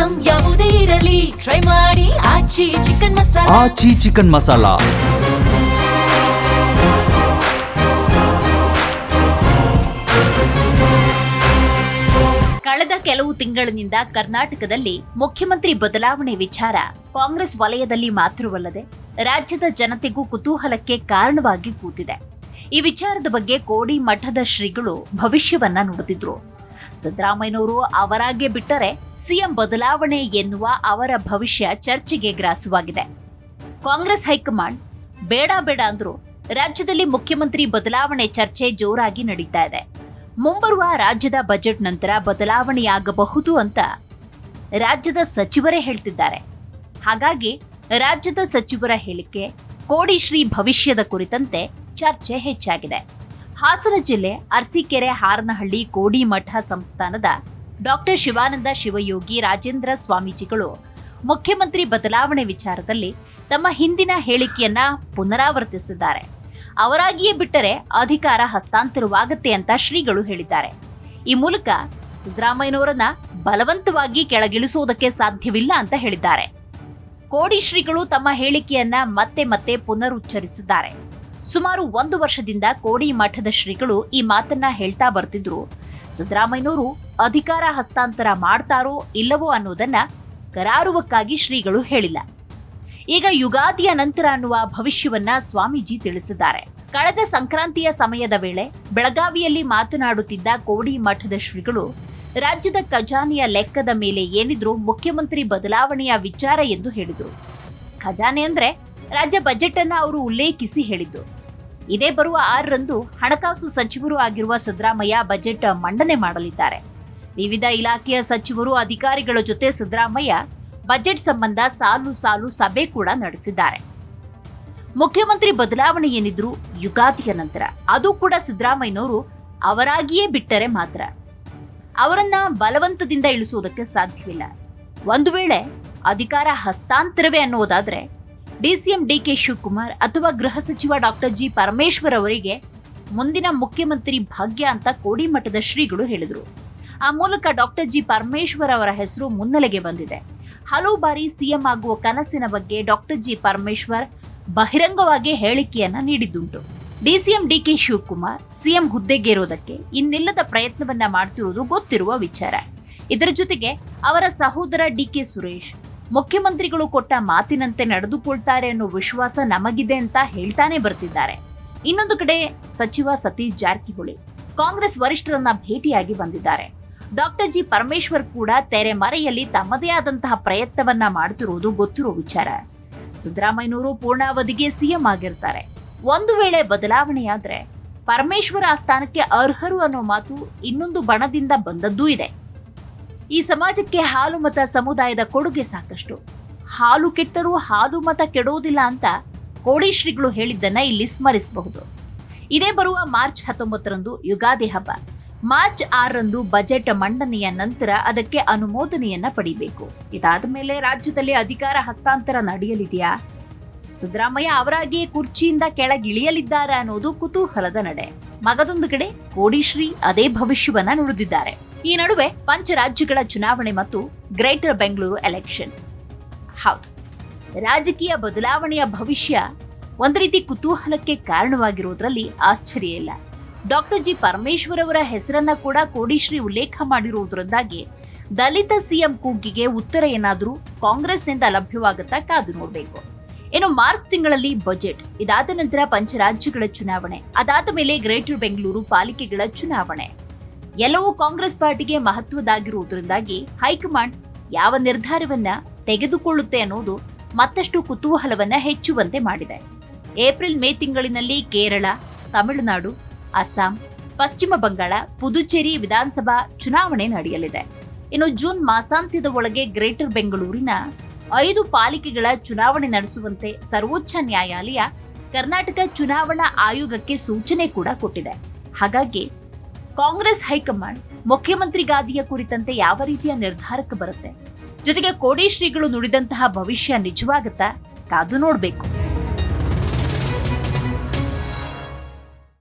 Item ಯಾವುದೇ ಇರಲಿ try ಮಾಡಿ ಆಚಿ ಚಿಕನ್ ಮಸಾಲಾ. ಆಚಿ ಚಿಕನ್ ಮಸಾಲಾ. ಕಳೆದ ಕೆಲವು ತಿಂಗಳಿನಿಂದ ಕರ್ನಾಟಕದಲ್ಲಿ ಮುಖ್ಯಮಂತ್ರಿ ಬದಲಾವಣೆ ವಿಚಾರ ಕಾಂಗ್ರೆಸ್ ವಲಯದಲ್ಲಿ ಮಾತ್ರವಲ್ಲದೆ ರಾಜ್ಯದ ಜನತೆಗೂ ಕುತೂಹಲಕ್ಕೆ ಕಾರಣವಾಗಿ ಕೂತಿದೆ. ಈ ವಿಚಾರದ ಬಗ್ಗೆ ಕೋಡಿ ಮಠದ ಶ್ರೀಗಳು ಭವಿಷ್ಯವನ್ನ ನುಡಿದಿದ್ರು. ಸಿದ್ದರಾಮಯ್ಯನವರು ಅವರಾಗೆ ಬಿಟ್ಟರೆ ಸಿಎಂ ಬದಲಾವಣೆ ಎನ್ನುವ ಅವರ ಭವಿಷ್ಯ ಚರ್ಚೆಗೆ ಗ್ರಾಸವಾಗಿದೆ. ಕಾಂಗ್ರೆಸ್ ಹೈಕಮಾಂಡ್ ಬೇಡ ಅಂದ್ರು ರಾಜ್ಯದಲ್ಲಿ ಮುಖ್ಯಮಂತ್ರಿ ಬದಲಾವಣೆ ಚರ್ಚೆ ಜೋರಾಗಿ ನಡೀತಾ ಇದೆ. ಮುಂಬರುವ ರಾಜ್ಯದ ಬಜೆಟ್ ನಂತರ ಬದಲಾವಣೆಯಾಗಬಹುದು ಅಂತ ರಾಜ್ಯದ ಸಚಿವರೇ ಹೇಳ್ತಿದ್ದಾರೆ. ಹಾಗಾಗಿ ರಾಜ್ಯದ ಸಚಿವರ ಹೇಳಿಕೆ, ಕೋಡಿ ಶ್ರೀ ಭವಿಷ್ಯದ ಕುರಿತಂತೆ ಚರ್ಚೆ ಹೆಚ್ಚಾಗಿದೆ. ಹಾಸನ ಜಿಲ್ಲೆ ಅರಸೀಕೆರೆ ಹಾರನಹಳ್ಳಿ ಕೋಡಿ ಮಠ ಸಂಸ್ಥಾನದ ಡಾಕ್ಟರ್ ಶಿವಾನಂದ ಶಿವಯೋಗಿ ರಾಜೇಂದ್ರ ಸ್ವಾಮೀಜಿಗಳು ಮುಖ್ಯಮಂತ್ರಿ ಬದಲಾವಣೆ ವಿಚಾರದಲ್ಲಿ ತಮ್ಮ ಹಿಂದಿನ ಹೇಳಿಕೆಯನ್ನ ಪುನರಾವರ್ತಿಸಿದ್ದಾರೆ. ಅವರಾಗಿಯೇ ಬಿಟ್ಟರೆ ಅಧಿಕಾರ ಹಸ್ತಾಂತರವಾಗುತ್ತೆ ಅಂತ ಶ್ರೀಗಳು ಹೇಳಿದ್ದಾರೆ. ಈ ಮೂಲಕ ಸಿದ್ದರಾಮಯ್ಯನವರನ್ನ ಬಲವಂತವಾಗಿ ಕೆಳಗಿಳಿಸುವುದಕ್ಕೆ ಸಾಧ್ಯವಿಲ್ಲ ಅಂತ ಹೇಳಿದ್ದಾರೆ. ಕೋಡಿ ಶ್ರೀಗಳು ತಮ್ಮ ಹೇಳಿಕೆಯನ್ನ ಮತ್ತೆ ಪುನರುಚ್ಚರಿಸಿದ್ದಾರೆ. ಸುಮಾರು 1 ವರ್ಷದಿಂದ ಕೋಡಿ ಮಠದ ಶ್ರೀಗಳು ಈ ಮಾತನ್ನ ಹೇಳ್ತಾ ಬರ್ತಿದ್ರು. ಸಿದ್ದರಾಮಯ್ಯನವರು ಅಧಿಕಾರ ಹಸ್ತಾಂತರ ಮಾಡ್ತಾರೋ ಇಲ್ಲವೋ ಅನ್ನೋದನ್ನ ಕರಾರುವಕ್ಕಾಗಿ ಶ್ರೀಗಳು ಹೇಳಿಲ್ಲ. ಈಗ ಯುಗಾದಿಯ ನಂತರ ಅನ್ನುವ ಭವಿಷ್ಯವನ್ನ ಸ್ವಾಮೀಜಿ ತಿಳಿಸಿದ್ದಾರೆ. ಕಳೆದ ಸಂಕ್ರಾಂತಿಯ ಸಮಯದ ವೇಳೆ ಬೆಳಗಾವಿಯಲ್ಲಿ ಮಾತನಾಡುತ್ತಿದ್ದ ಕೋಡಿ ಮಠದ ಶ್ರೀಗಳು ರಾಜ್ಯದ ಖಜಾನೆಯ ಲೆಕ್ಕದ ಮೇಲೆ ಏನಿದ್ರು ಮುಖ್ಯಮಂತ್ರಿ ಬದಲಾವಣೆಯ ವಿಚಾರ ಎಂದು ಹೇಳಿದರು. ಖಜಾನೆ ಅಂದ್ರೆ ರಾಜ್ಯ ಬಜೆಟ್ ಅನ್ನ ಅವರು ಉಲ್ಲೇಖಿಸಿ ಹೇಳಿದ್ದು. ಇದೇ ಬರುವ 6ರಂದು ಹಣಕಾಸು ಸಚಿವರು ಆಗಿರುವ ಸಿದ್ದರಾಮಯ್ಯ ಬಜೆಟ್ ಮಂಡನೆ ಮಾಡಲಿದ್ದಾರೆ. ವಿವಿಧ ಇಲಾಖೆಯ ಸಚಿವರು ಅಧಿಕಾರಿಗಳ ಜೊತೆ ಸಿದ್ದರಾಮಯ್ಯ ಬಜೆಟ್ ಸಂಬಂಧ ಸಾಲು ಸಭೆ ಕೂಡ ನಡೆಸಿದ್ದಾರೆ. ಮುಖ್ಯಮಂತ್ರಿ ಬದಲಾವಣೆ ಏನಿದ್ರು ಯುಗಾದಿಯ ನಂತರ, ಅದು ಕೂಡ ಸಿದ್ದರಾಮಯ್ಯನವರು ಅವರಾಗಿಯೇ ಬಿಟ್ಟರೆ ಮಾತ್ರ. ಅವರನ್ನ ಬಲವಂತದಿಂದ ಇಳಿಸುವುದಕ್ಕೆ ಸಾಧ್ಯವಿಲ್ಲ. ಒಂದು ವೇಳೆ ಅಧಿಕಾರ ಹಸ್ತಾಂತರವೇ ಅನ್ನೋದಾದ್ರೆ ಡಿಸಿಎಂ ಡಿಕೆ ಶಿವಕುಮಾರ್ ಅಥವಾ ಗೃಹ ಸಚಿವ ಡಾಕ್ಟರ್ ಜಿ ಪರಮೇಶ್ವರ್ ಅವರಿಗೆ ಮುಂದಿನ ಮುಖ್ಯಮಂತ್ರಿ ಭಾಗ್ಯ ಅಂತ ಕೋಡಿ ಮಠದ ಶ್ರೀಗಳು ಹೇಳಿದರು. ಆ ಮೂಲಕ ಡಾಕ್ಟರ್ ಜಿ ಪರಮೇಶ್ವರ್ ಅವರ ಹೆಸರು ಮುನ್ನೆಲೆಗೆ ಬಂದಿದೆ. ಹಲವು ಬಾರಿ ಸಿಎಂ ಆಗುವ ಕನಸಿನ ಬಗ್ಗೆ ಡಾಕ್ಟರ್ ಜಿ ಪರಮೇಶ್ವರ್ ಬಹಿರಂಗವಾಗಿ ಹೇಳಿಕೆಯನ್ನ ನೀಡಿದ್ದುಂಟು. ಡಿಸಿಎಂ ಡಿಕೆ ಶಿವಕುಮಾರ್ ಸಿಎಂ ಹುದ್ದೆಗೇರೋದಕ್ಕೆ ಇನ್ನಿಲ್ಲದ ಪ್ರಯತ್ನವನ್ನ ಮಾಡ್ತಿರುವುದು ಗೊತ್ತಿರುವ ವಿಚಾರ. ಇದರ ಜೊತೆಗೆ ಅವರ ಸಹೋದರ ಡಿಕೆ ಸುರೇಶ್ ಮುಖ್ಯಮಂತ್ರಿಗಳು ಕೊಟ್ಟ ಮಾತಿನಂತೆ ನಡೆದುಕೊಳ್ತಾರೆ ಅನ್ನೋ ವಿಶ್ವಾಸ ನಮಗಿದೆ ಅಂತ ಹೇಳ್ತಾನೆ ಬರ್ತಿದ್ದಾರೆ. ಇನ್ನೊಂದು ಕಡೆ ಸಚಿವ ಸತೀಶ್ ಜಾರಕಿಹೊಳಿ ಕಾಂಗ್ರೆಸ್ ವರಿಷ್ಠರನ್ನ ಭೇಟಿಯಾಗಿ ಬಂದಿದ್ದಾರೆ. ಡಾಕ್ಟರ್ ಜಿ ಪರಮೇಶ್ವರ್ ಕೂಡ ತೆರೆಮರೆಯಲ್ಲಿ ತಮ್ಮದೇ ಆದಂತಹ ಪ್ರಯತ್ನವನ್ನ ಮಾಡುತ್ತಿರುವುದು ಗೊತ್ತಿರುವ ವಿಚಾರ. ಸಿದ್ದರಾಮಯ್ಯನವರು ಪೂರ್ಣಾವಧಿಗೆ ಸಿಎಂ ಆಗಿರ್ತಾರೆ. ಒಂದು ವೇಳೆ ಬದಲಾವಣೆಯಾದ್ರೆ ಪರಮೇಶ್ವರ ಆ ಸ್ಥಾನಕ್ಕೆ ಅರ್ಹರು ಅನ್ನೋ ಮಾತು ಇನ್ನೊಂದು ಬಣದಿಂದ ಬಂದದ್ದೂ ಇದೆ. ಈ ಸಮಾಜಕ್ಕೆ ಹಾಲು ಮತ ಸಮುದಾಯದ ಕೊಡುಗೆ ಸಾಕಷ್ಟು. ಹಾಲು ಕೆಟ್ಟರೂ ಹಾಲು ಮತ ಕೆಡೋದಿಲ್ಲ ಅಂತ ಕೋಡಿ ಶ್ರೀಗಳು ಹೇಳಿದ್ದನ್ನ ಇಲ್ಲಿ ಸ್ಮರಿಸಬಹುದು. ಇದೇ ಬರುವ ಮಾರ್ಚ್ 19ರಂದು ಯುಗಾದಿ ಹಬ್ಬ. ಮಾರ್ಚ್ 6ರಂದು ಬಜೆಟ್ ಮಂಡನೆಯ ನಂತರ ಅದಕ್ಕೆ ಅನುಮೋದನೆಯನ್ನ ಪಡಿಬೇಕು. ಇದಾದ ಮೇಲೆ ರಾಜ್ಯದಲ್ಲಿ ಅಧಿಕಾರ ಹಸ್ತಾಂತರ ನಡೆಯಲಿದೆಯಾ, ಸಿದ್ದರಾಮಯ್ಯ ಅವರಾಗಿಯೇ ಕುರ್ಚಿಯಿಂದ ಕೆಳಗಿಳಿಯಲಿದ್ದಾರೆ ಅನ್ನೋದು ಕುತೂಹಲದ ನಡೆ. ಮಗದೊಂದು ಕಡೆ ಕೋಡಿ ಶ್ರೀ ಅದೇ ಭವಿಷ್ಯವನ್ನ ನುಡಿದಿದ್ದಾರೆ. ಈ ನಡುವೆ ಪಂಚರಾಜ್ಯಗಳ ಚುನಾವಣೆ ಮತ್ತು ಗ್ರೇಟರ್ ಬೆಂಗಳೂರು ಎಲೆಕ್ಷನ್. ಹೌದು, ರಾಜಕೀಯ ಬದಲಾವಣೆಯ ಭವಿಷ್ಯ ಒಂದು ರೀತಿ ಕುತೂಹಲಕ್ಕೆ ಕಾರಣವಾಗಿರುವುದರಲ್ಲಿ ಆಶ್ಚರ್ಯ ಇಲ್ಲ. ಡಾಕ್ಟರ್ ಜಿ ಪರಮೇಶ್ವರ್ ಅವರ ಹೆಸರನ್ನ ಕೂಡ ಕೋಡಿ ಶ್ರೀ ಉಲ್ಲೇಖ ಮಾಡಿರುವುದರಿಂದಾಗಿ ದಲಿತ ಸಿಎಂ ಕೂಗಿಗೆ ಉತ್ತರ ಏನಾದರೂ ಕಾಂಗ್ರೆಸ್ನಿಂದ ಲಭ್ಯವಾಗುತ್ತಾ ಕಾದು ನೋಡಬೇಕು. ಇನ್ನು ಮಾರ್ಚ್ ತಿಂಗಳಲ್ಲಿ ಬಜೆಟ್, ಇದಾದ ನಂತರ ಪಂಚರಾಜ್ಯಗಳ ಚುನಾವಣೆ, ಅದಾದ ಮೇಲೆ ಗ್ರೇಟರ್ ಬೆಂಗಳೂರು ಪಾಲಿಕೆಗಳ ಚುನಾವಣೆ ಎಲ್ಲವೂ ಕಾಂಗ್ರೆಸ್ ಪಾರ್ಟಿಗೆ ಮಹತ್ವದಾಗಿರುವುದರಿಂದಾಗಿ ಹೈಕಮಾಂಡ್ ಯಾವ ನಿರ್ಧಾರವನ್ನ ತೆಗೆದುಕೊಳ್ಳುತ್ತೆ ಅನ್ನೋದು ಮತ್ತಷ್ಟು ಕುತೂಹಲವನ್ನ ಹೆಚ್ಚುವಂತೆ ಮಾಡಿದೆ. ಏಪ್ರಿಲ್ ಮೇ ತಿಂಗಳಿನಲ್ಲಿ ಕೇರಳ, ತಮಿಳುನಾಡು, ಅಸ್ಸಾಂ, ಪಶ್ಚಿಮ ಬಂಗಾಳ, ಪುದುಚೇರಿ ವಿಧಾನಸಭಾ ಚುನಾವಣೆ ನಡೆಯಲಿದೆ. ಇನ್ನು ಜೂನ್ ಮಾಸಾಂತ್ಯದ ಒಳಗೆ ಗ್ರೇಟರ್ ಬೆಂಗಳೂರಿನ 5 ಪಾಲಿಕೆಗಳ ಚುನಾವಣೆ ನಡೆಸುವಂತೆ ಸರ್ವೋಚ್ಚ ನ್ಯಾಯಾಲಯ ಕರ್ನಾಟಕ ಚುನಾವಣಾ ಆಯೋಗಕ್ಕೆ ಸೂಚನೆ ಕೂಡ ಕೊಟ್ಟಿದೆ. ಹಾಗಾಗಿ ಕಾಂಗ್ರೆಸ್ ಹೈಕಮಾಂಡ್ ಮುಖ್ಯಮಂತ್ರಿ ಗಾದಿಯ ಕುರಿತಂತೆ ಯಾವ ರೀತಿಯ ನಿರ್ಧಾರಕ್ಕೆ ಬರುತ್ತೆ, ಜೊತೆಗೆ ಕೋಡಿ ಶ್ರೀಗಳು ನುಡಿದಂತಹ ಭವಿಷ್ಯ ನಿಜವಾಗುತ್ತಾ ಕಾದು ನೋಡಬೇಕು.